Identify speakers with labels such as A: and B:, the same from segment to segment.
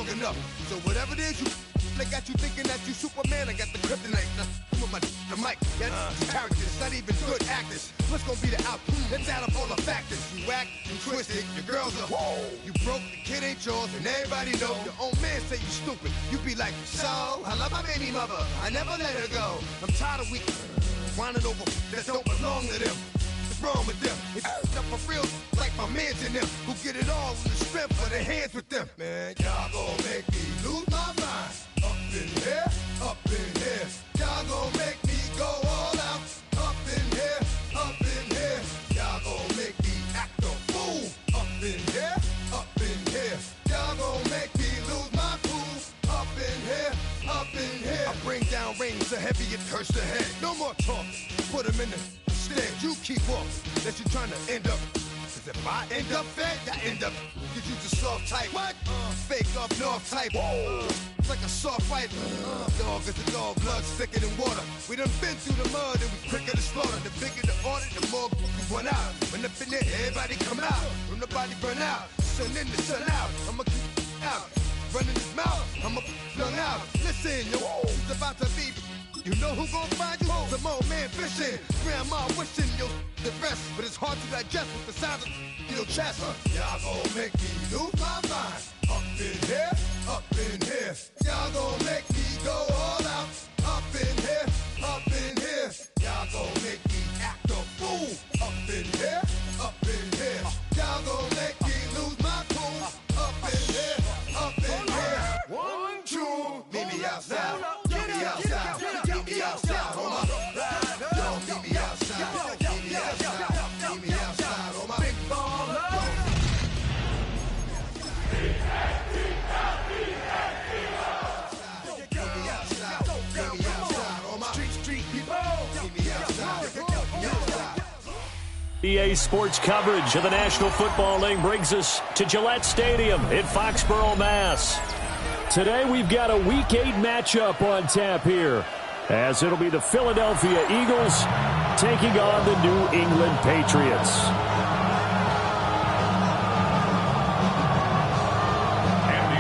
A: long enough. So whatever it is you they got you thinking that you Superman, I got the kryptonite. With the mic, that's characters, not even good actors. What's gonna be the outcome? Let's add up all the factors. You whack, you twisted, your girl's a whoa. You broke, the kid ain't yours, and everybody know. Your own man say you stupid. You be like, so, I love my baby mother, I never let her go. I'm tired of weak whining over that don't belong to them. What's wrong with them? It's up for real, like my mans in them, who get it all in the strength of their hands with them. Man, y'all gon' make me lose my mind. Up in here, up in here. Y'all gon' make me go all out. Up in here, up in here. Y'all gon' make me act a fool. Up in here, up in here. Y'all gon' make me lose my cool. Up in here, up in here. I bring down rain so heavy it hurts the head. No more talk, put him in the stand. You keep off, that you trying to end up. Cause if I end up fed, I end up. Cause you the soft type. What? Fake up north type. It's like a soft fight. Dog is a dog, blood thicker than water. We done been through the mud and we quicker to slaughter. The bigger the order, the more we run out. When up in there, everybody come out. When the body burn out, sun in the sun out. I'ma keep out. Running his mouth, I'ma flung out. Listen, yo, it's about to be. You know who gon' find you? Some old man fishing. Grandma wishing you the best, but it's hard to digest with the sound of your chest. Y'all gon' make me lose my mind. Up in here, up in here. Y'all gon' make me go all out. Up in here, up in here. Y'all gon' make me act a fool. Up in here, up in here. Y'all gon' make me lose my cool. Up in here, up in here. 1, 2, meet me outside. Meet me outside. Meet me outside. Hold up. Yo, meet me outside. Meet me outside. Meet me outside. On my big baller.
B: EA Sports coverage of the National Football League brings us to Gillette Stadium in Foxborough, Mass. Today we've got a Week 8 matchup on tap here, as it'll be the Philadelphia Eagles taking on the New England Patriots.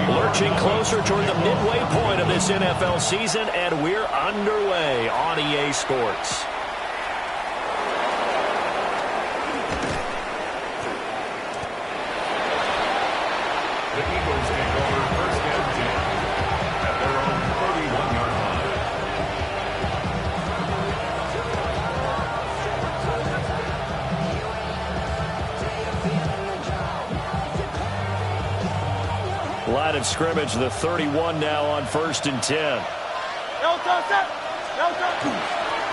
B: Lurching closer toward the midway point of this NFL season, and we're underway on EA Sports.
C: The Eagles take over first and 10 at their own 31-yard
B: line. Line of scrimmage, the 31 now on first and 10.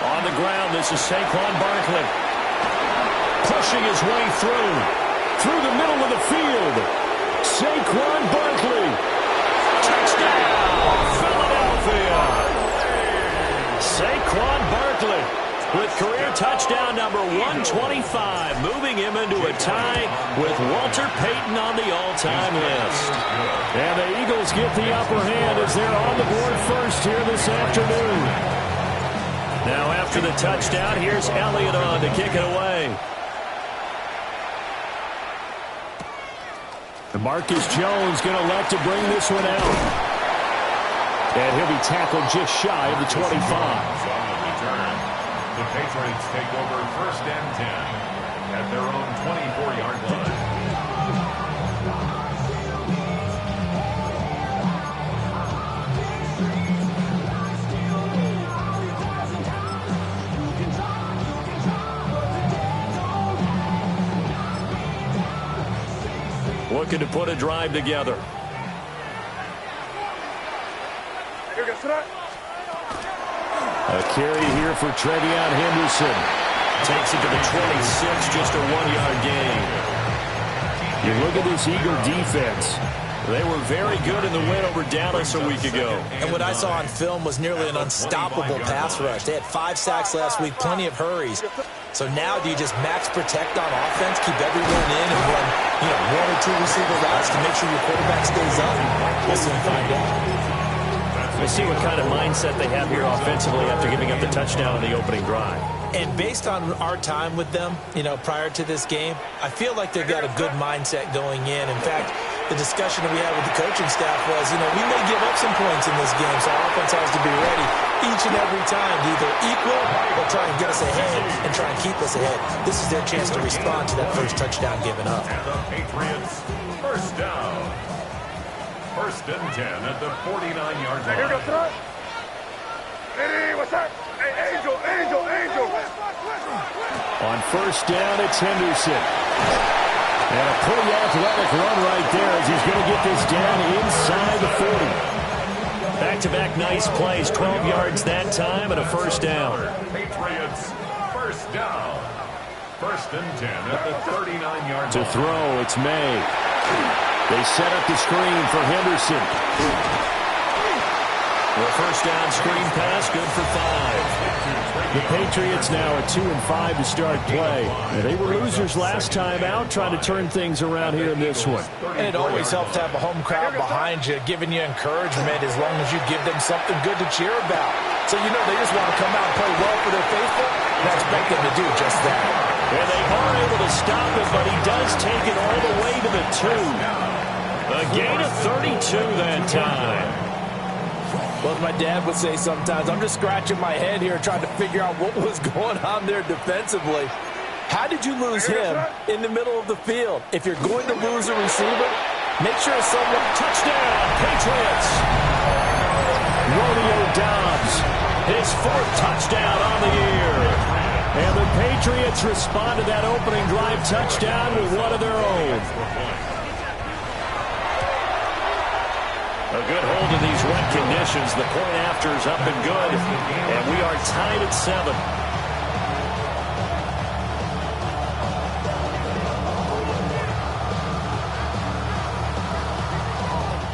B: On the ground, this is Saquon Barkley. Pushing his way through the middle of the field. Saquon Barkley. Touchdown, Philadelphia. Saquon Barkley with career touchdown number 125, moving him into a tie with Walter Payton on the all-time list. And the Eagles get the upper hand as they're on the board first here this afternoon. Now after the touchdown, here's Elliott on to kick it away. Marcus Jones going to elect to bring this one out. And he'll be tackled just shy of the 25.
C: On the return, the Patriots take over first and 10 at their own 24-yard line.
B: Looking to put a drive together. A carry here for Trevion Henderson. Takes it to the 26, just a 1-yard gain. You look at this Eagle defense. They were very good in the win over Dallas a week ago.
D: And what I saw on film was nearly an unstoppable pass rush. They had 5 sacks last week, plenty of hurries. So now do you just max protect on offense, keep everyone in, and run 1 or 2 receiver routes to make sure your quarterback stays up? We'll soon find out.
B: We'll see what kind of mindset they have here offensively after giving up the touchdown on the opening drive.
D: And based on our time with them, prior to this game, I feel like they've got a good mindset going in. In fact, the discussion that we had with the coaching staff was, we may give up some points in this game, so our offense has to be ready each and every time to either equal or try and get us ahead and try and keep us ahead. This is their chance to respond to that first touchdown given up.
C: And the Patriots, first down. First and 10 at the 49-yard line.
A: Here we go, Hey, what's up? Hey, Angel.
B: On first down, it's Henderson. And a pretty athletic run right there as he's going to get this down inside the 40. Back-to-back nice plays, 12 yards that time and a first down.
C: Patriots, first down. First and 10 at the 39-yard line.
B: To throw, it's May. They set up the screen for Henderson. The first down screen pass, good for 5. The Patriots now at 2-5 to start play. They were losers last time out, trying to turn things around here in this one.
D: And it always helps to have a home crowd behind you, giving you encouragement as long as you give them something good to cheer about. So they just want to come out and play well for their faithful, and I expect them to do just that.
B: And they are able to stop it, but he does take it all the way to the 2. A gain of 32 that time.
D: Well, as my dad would say sometimes, I'm just scratching my head here trying to figure out what was going on there defensively. How did you lose him in the middle of the field? If you're going to lose a receiver, make sure someone...
B: Touchdown, Patriots! Romeo Doubs, his 4th touchdown on the year. And the Patriots respond to that opening drive touchdown with one of their own. A good hold in these wet conditions. The point after is up and good. And we are tied at 7.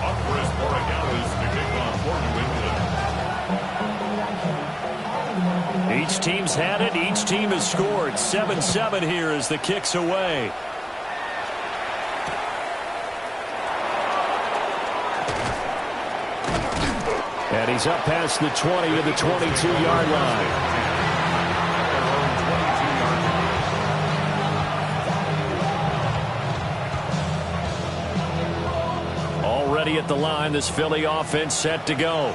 C: Up for his Morikawa to kick off for New England.
B: Each team's had it. Each team has scored. 7-7 here as the kick's away. And he's up past the 20 to the 22-yard line. Already at the line, this Philly offense set to go.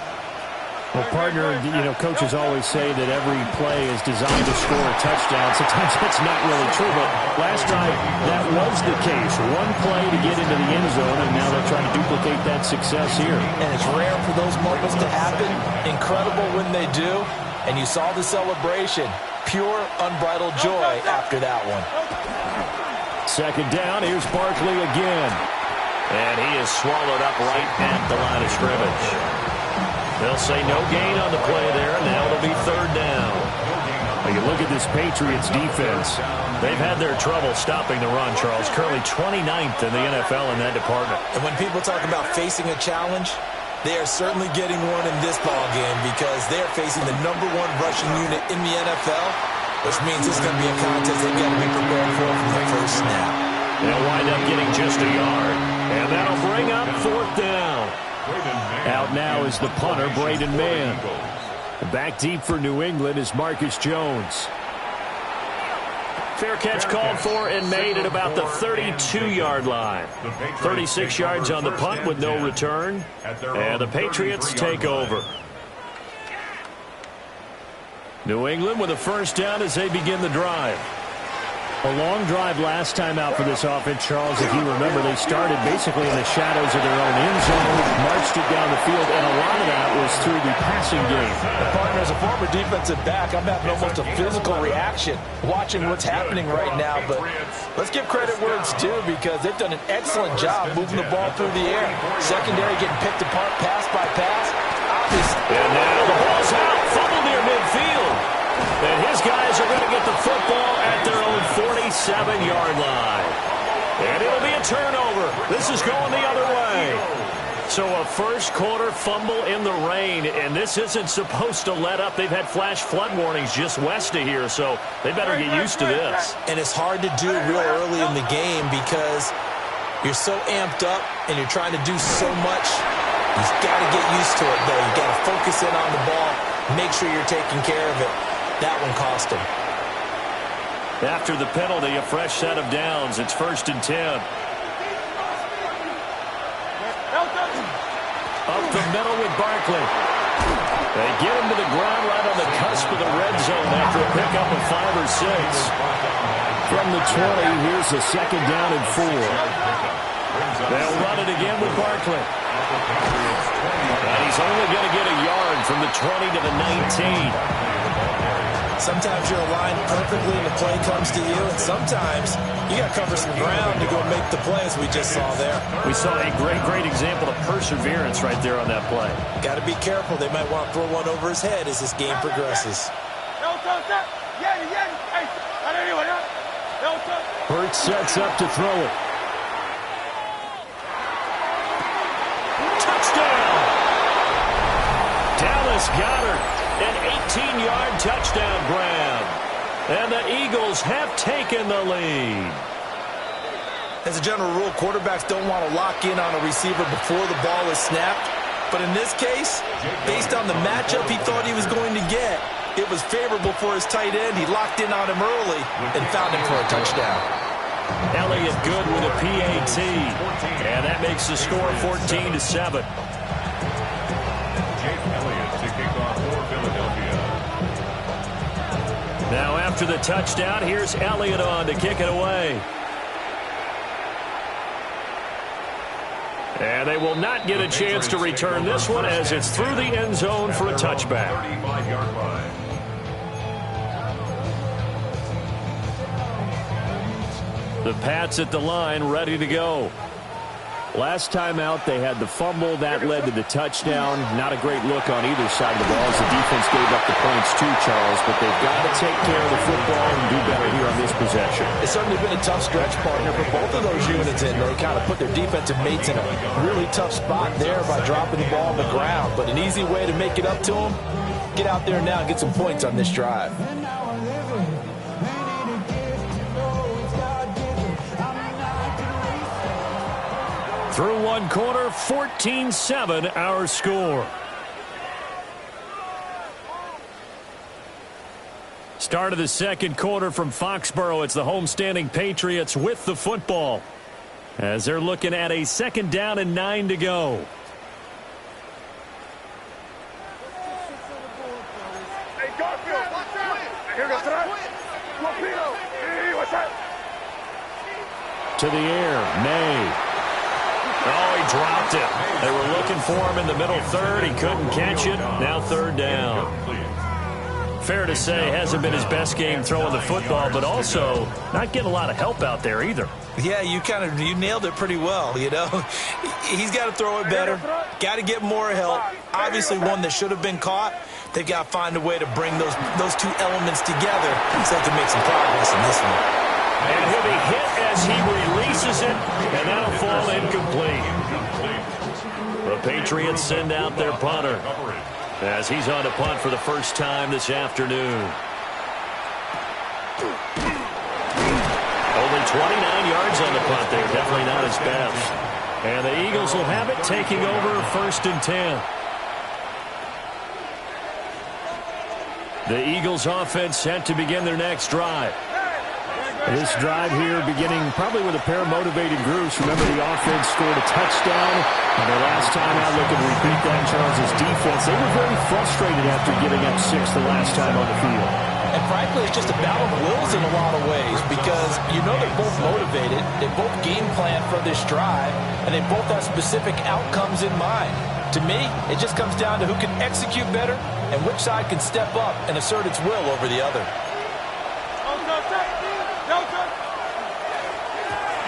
B: Well, partner, coaches always say that every play is designed to score a touchdown. Sometimes that's not really true, but last drive, that was the case. One play to get into the end zone, and now they're trying to duplicate that success here.
D: And it's rare for those moments to happen. Incredible when they do. And you saw the celebration. Pure, unbridled joy after that one.
B: Second down, here's Barkley again. And he is swallowed up right at the line of scrimmage. They'll say no gain on the play there. Now it'll be third down. Well, you look at this Patriots defense. They've had their trouble stopping the run, Charles. Currently 29th in the NFL in that department.
D: And when people talk about facing a challenge, they are certainly getting one in this ballgame because they're facing the #1 rushing unit in the NFL, which means this is going to be a contest they've got to be prepared for from the first snap.
B: They'll wind up getting just a yard. And that'll bring up fourth down. Out now is the punter, Braden Mann. Back deep for New England is Marcus Jones. Fair catch called for and made at about the 32-yard line. 36 yards on the punt with no return. And the Patriots take over. New England with a first down as they begin the drive. A long drive last time out for this offense, Charles. If you remember, they started basically in the shadows of their own end zone, marched it down the field, and a lot of that was through the passing game.
D: Partner, as a former defensive back, I'm having almost a physical reaction watching what's happening right now. But let's give credit where it's due because they've done an excellent job moving the ball through the air. Secondary getting picked apart pass by pass.
B: And now the ball's out, fumbled near midfield. And his guys are going to get the football at their own 47-yard line. And it'll be a turnover. This is going the other way. So a first quarter fumble in the rain, and this isn't supposed to let up. They've had flash flood warnings just west of here, so they better get used to this.
D: And it's hard to do real early in the game because you're so amped up and you're trying to do so much. You've got to get used to it, though. You've got to focus in on the ball, make sure you're taking care of it. That one cost him.
B: After the penalty, a fresh set of downs. It's 1st and 10. Up the middle with Barkley. They get him to the ground right on the cusp of the red zone after a pickup of 5 or 6. From the 20, here's a second down and 4. They'll run it again with Barkley. And he's only going to get a yard from the 20 to the 19.
D: Sometimes you're aligned perfectly and the play comes to you, and sometimes you got to cover some ground to go make the play, as we just saw there.
B: We saw a great example of perseverance right there on that play.
D: Got to be careful. They might want to throw one over his head as this game progresses.
B: Hurts sets up to throw it. Touchdown! Dallas Goedert, an 18-yard touchdown grab. And the Eagles have taken the lead.
D: As a general rule, quarterbacks don't want to lock in on a receiver before the ball is snapped. But in this case, based on the matchup he thought he was going to get, it was favorable for his tight end. He locked in on him early and found him for a touchdown.
B: Elliott good with a PAT. And that makes the score 14-7.
C: Jake Elliott to kick off for Philadelphia.
B: Now after the touchdown, here's Elliott on to kick it away. And they will not get a chance to return this one as it's through the end zone for a touchback.
C: 35-yard line.
B: The Pats at the line, ready to go. Last time out, they had the fumble. That led to the touchdown. Not a great look on either side of the ball as the defense gave up the points too, Charles. But they've got to take care of the football and do better here on this possession.
D: It's certainly been a tough stretch, partner, for both of those units. And they kind of put their defensive mates in a really tough spot there by dropping the ball on the ground. But an easy way to make it up to them, get out there now and get some points on this drive.
B: Through one quarter, 14-7 our score. Start of the second quarter from Foxborough. It's the homestanding Patriots with the football as they're looking at a second down and 9 to go.
A: Hey, Garfield, watch out! Here goes
B: To the air, May. Oh, he dropped it. They were looking for him in the middle third. He couldn't catch it. Now third down. Fair to say, hasn't been his best game throwing the football, but also not getting a lot of help out there either.
D: Yeah, you nailed it pretty well, you know. He's got to throw it better. Got to get more help. Obviously one that should have been caught. They've got to find a way to bring those two elements together so they can make some progress in this one.
B: And he'll be hit as he releases it, and that'll fall incomplete. The Patriots send out their punter as he's on to punt for the first time this afternoon. Only 29 yards on the punt there. Definitely not his best. And the Eagles will have it, taking over first and 10. The Eagles offense set to begin their next drive. This drive here beginning probably with a pair of motivated groups. Remember, the offense scored a touchdown. And the last time out, looking to repeat that, Charles' defense, they were very frustrated after giving up 6 the last time on the field.
D: And frankly, it's just a battle of wills in a lot of ways because you know they're both motivated. They both game plan for this drive, and they both have specific outcomes in mind. To me, it just comes down to who can execute better and which side can step up and assert its will over the other.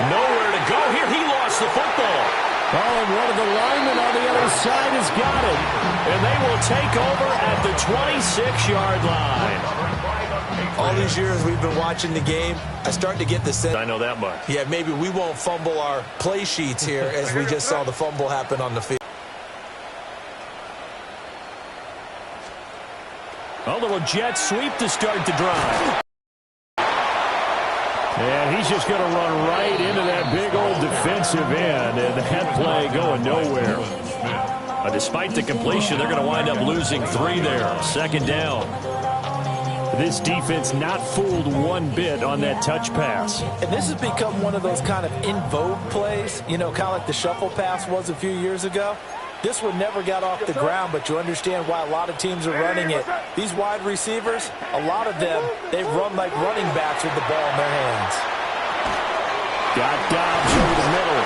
B: Nowhere to go here. He lost the football. Oh, and one of the linemen on the other side has got it. And they will take over at the 26-yard line.
D: All these years we've been watching the game, I start to get the sense.
B: I know that much.
D: Yeah, maybe we won't fumble our play sheets here as we just saw the fumble happen on the field.
B: A little jet sweep to start the drive. And he's just going to run right into that big old defensive end, and that play going nowhere. Despite the completion, they're going to wind up losing 3 there. Second down. This defense not fooled one bit on that touch pass.
D: And this has become one of those kind of in vogue plays, you know, kind of like the shuffle pass was a few years ago. This one never got off the ground, but you understand why a lot of teams are running it. These wide receivers, a lot of them, they run like running backs with the ball in their hands.
B: Got Dobbs over the middle.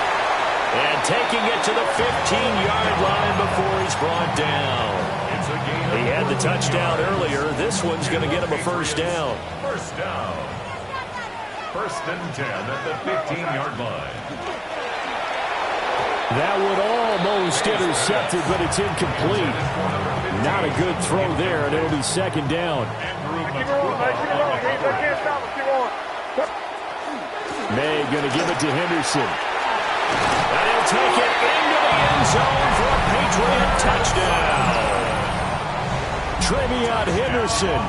B: And taking it to the 15-yard line before he's brought down. He had the touchdown earlier. This one's going to get him a first down.
C: First down. First and 10 at the 15-yard line.
B: That would almost intercepted, but it's incomplete. Not a good throw there, and it'll be second down. May going to give it to Henderson. And he'll take it into the end zone for a Patriot touchdown. Trevion Henderson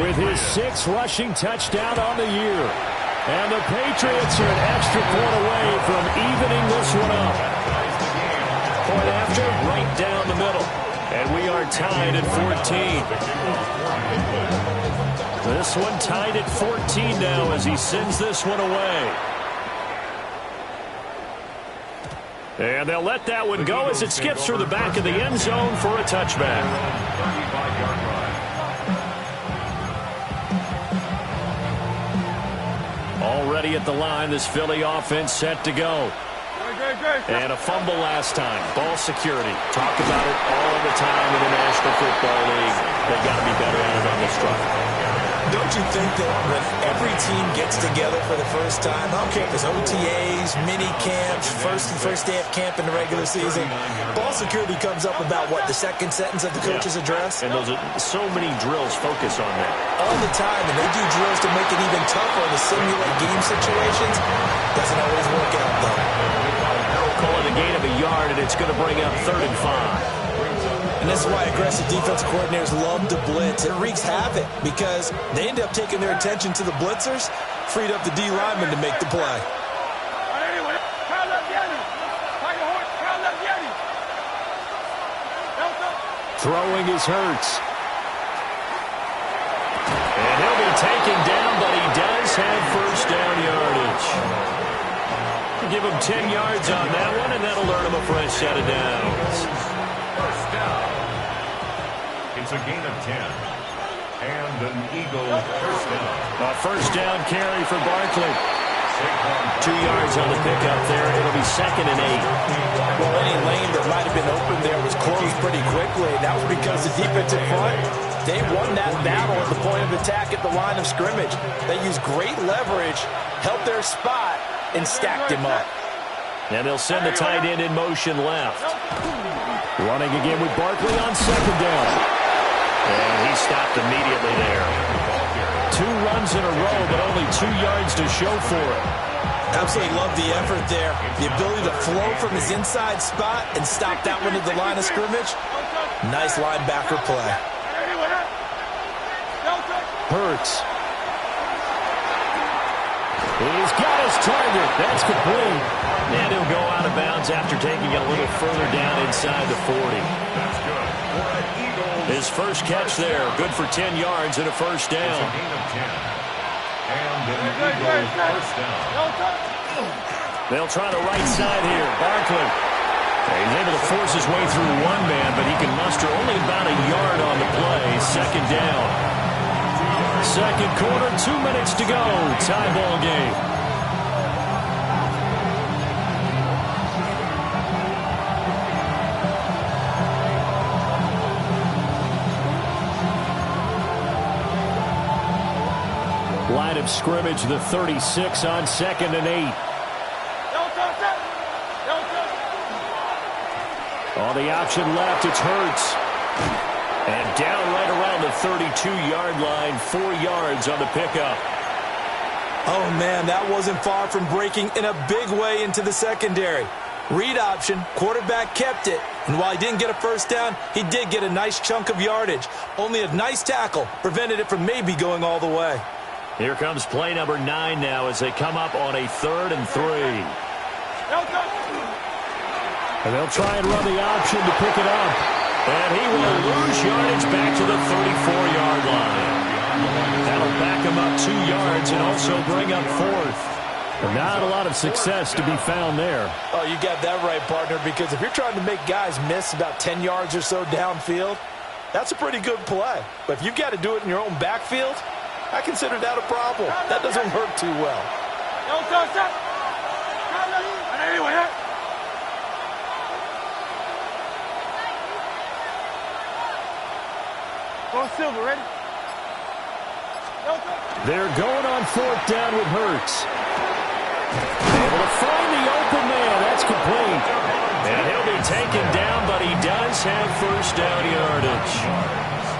B: with his 6th rushing touchdown on the year. And the Patriots are an extra point away from evening this one up. Point after, right down the middle. And we are tied at 14. This one tied at 14 now as he sends this one away. And they'll let that one go as it skips through the back of the end zone for a touchback. Already at the line, this Philly offense set to go. And a fumble last time. Ball security. Talk about it all the time in the National Football League. They've got to be better at it on this drive.
D: Don't you think that when every team gets together for the first time, I don't care if it's OTAs, mini camps, first day of camp in the regular season, ball security comes up about what, the second sentence of the coach's address?
B: And those are so many drills focus on that.
D: All the time, and they do drills to make it even tougher to simulate game situations. Doesn't always work out, though.
B: Call it a gain of a yard, and it's going to bring up 3rd and 5.
D: And that's why aggressive defensive coordinators love to blitz. It wreaks havoc because they end up taking their attention to the blitzers, freed up the D lineman to make the play.
B: Throwing is Hurts. And he'll be taken down, but he does have first down yardage. Give him 10 yards on that one, and that'll earn him a fresh set of downs.
C: First down. It's a gain of 10. And an Eagle first down.
B: A first down carry for Barkley. 2 yards on the pickup there. It'll be 2nd and 8.
D: Well, any lane that might have been open there was closed pretty quickly. That was because the defensive front, they won that battle at the point of attack at the line of scrimmage. They used great leverage, held their spot, and stacked him up.
B: And they'll send the tight end in motion left. Running again with Barkley on 2nd down. And he stopped immediately there. 2 runs in a row, but only 2 yards to show for it.
D: Absolutely love the effort there. The ability to flow from his inside spot and stop that one at the line of scrimmage. Nice linebacker play.
B: Hurts. He's got his target. That's complete. And he'll go out of bounds after taking it a little further down inside the 40.
C: That's good.
B: His first catch there. Good for 10 yards and a first down.
C: It's a gain of 10. And an Eagle first down.
B: They'll try the right side here. Barkley. He's able to force his way through one man, but he can muster only about a yard on the play. 2nd down. 2nd quarter, 2 minutes to go. Tie ball game. Line of scrimmage, the 36 on 2nd and 8. On the option left, it's Hurts. And down right around the 32-yard line, 4 yards on the pickup.
D: Oh, man, that wasn't far from breaking in a big way into the secondary. Read option, quarterback kept it. And while he didn't get a first down, he did get a nice chunk of yardage. Only a nice tackle prevented it from maybe going all the way.
B: Here comes play number 9 now as they come up on a 3rd and 3. And they'll try and run the option to pick it up. And he will lose yardage back to the 34-yard line. That'll back him up 2 yards and also bring up 4th. Not a lot of success to be found there.
D: Oh, you got that right, partner, because if you're trying to make guys miss about 10 yards or so downfield, that's a pretty good play. But if you've got to do it in your own backfield, I consider that a problem. That doesn't work too well.
E: Go Silver, ready?
B: They're going on 4th down with Hurts. Able to find the open man. That's complete. And he'll be taken down, but he does have first down yardage.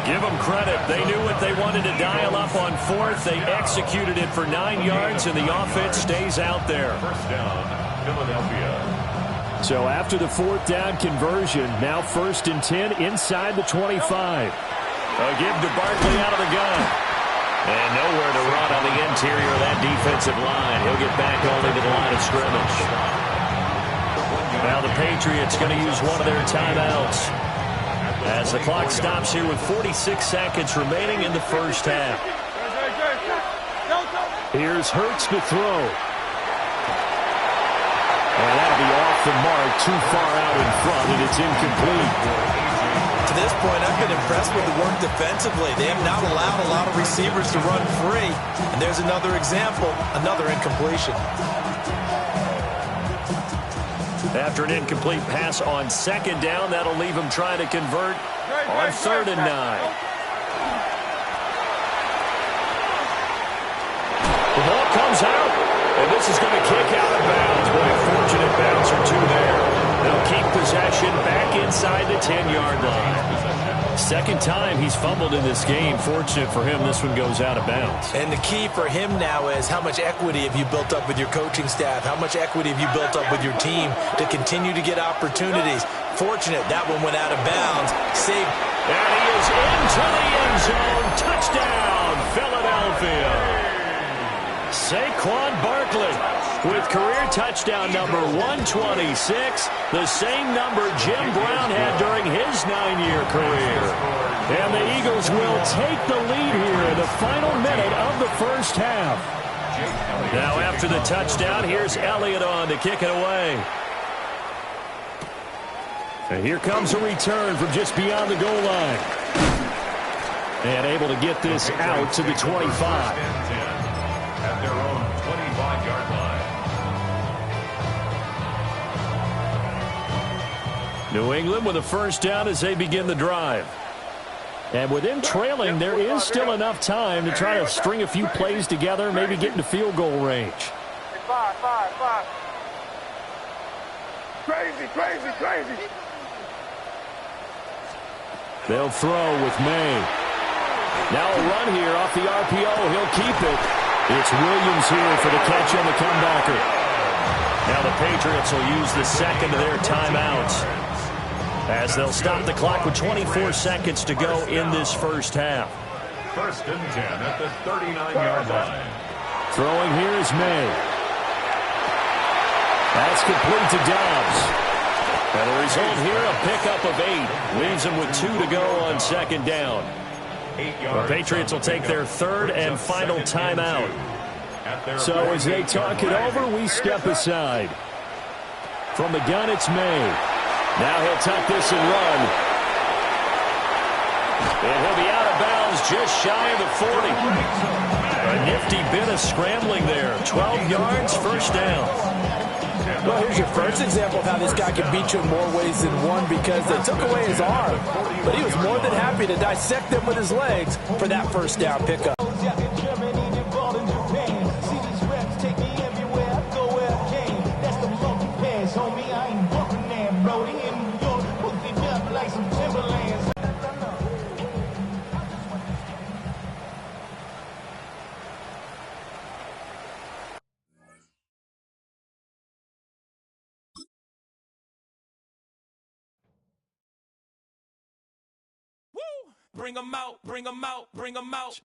B: Give them credit. They knew what they wanted to dial up on 4th. They executed it for 9 yards, and the offense stays out there.
C: First down, Philadelphia.
B: So after the 4th down conversion, now 1st and 10 inside the 25. A give to Barkley out of the gun. And nowhere to run on the interior of that defensive line. He'll get back only to the line of scrimmage. Now the Patriots going to use one of their timeouts as the clock stops here with 46 seconds remaining in the first half. Here's Hurts to throw. And that'll be off the mark, too far out in front, and it's incomplete.
D: To this point, I've been impressed with the work defensively. They have not allowed a lot of receivers to run free. And there's another example, another incompletion.
B: After an incomplete pass on 2nd down, that'll leave him trying to convert on 3rd and 9. The ball comes out, and this is going to kick out of bounds. Boy, a fortunate bounce or two there. They'll keep possession back inside the 10-yard line. Second time he's fumbled in this game. Fortunate for him, this one goes out of bounds.
D: And the key for him now is how much equity have you built up with your coaching staff? How much equity have you built up with your team to continue to get opportunities? Fortunate that one went out of bounds. Saved.
B: And he is into the end zone. Touchdown, Philadelphia. Saquon Barkley with career touchdown number 126, the same number Jim Brown had during his 9-year career. And the Eagles will take the lead here in the final minute of the first half. Now after the touchdown, here's Elliott on to kick it away. And here comes a return from just beyond the goal line. And able to get this out to the 25.
C: At their own 25-yard line.
B: New England with a first down as they begin the drive. And with them trailing, there is still enough time to try to string a few plays together, maybe get into field goal range.
E: Five. Crazy.
B: They'll throw with May. Now a run here off the RPO. He'll keep it. It's Williams here for the catch on the comebacker. Now the Patriots will use the second of their timeouts as they'll stop the clock with 24 seconds to go in this first half.
C: 1st and 10 at the 39-yard line.
B: Throwing here is May. That's complete to Dobbs. And the result here, a pickup of 8. Leaves him with 2 to go on 2nd down. The Patriots will take their 3rd and final timeout. So as they talk it over, we step aside. From the gun, it's May. Now he'll tuck this and run. And he'll be out of bounds just shy of the 40. A nifty bit of scrambling there. 12 yards, first down.
D: Well, here's your first example of how this guy can beat you in more ways than one because they took away his arm. But he was more than happy to dissect them with his legs for that first down pickup.
F: Bring 'em out, bring 'em out, bring 'em out.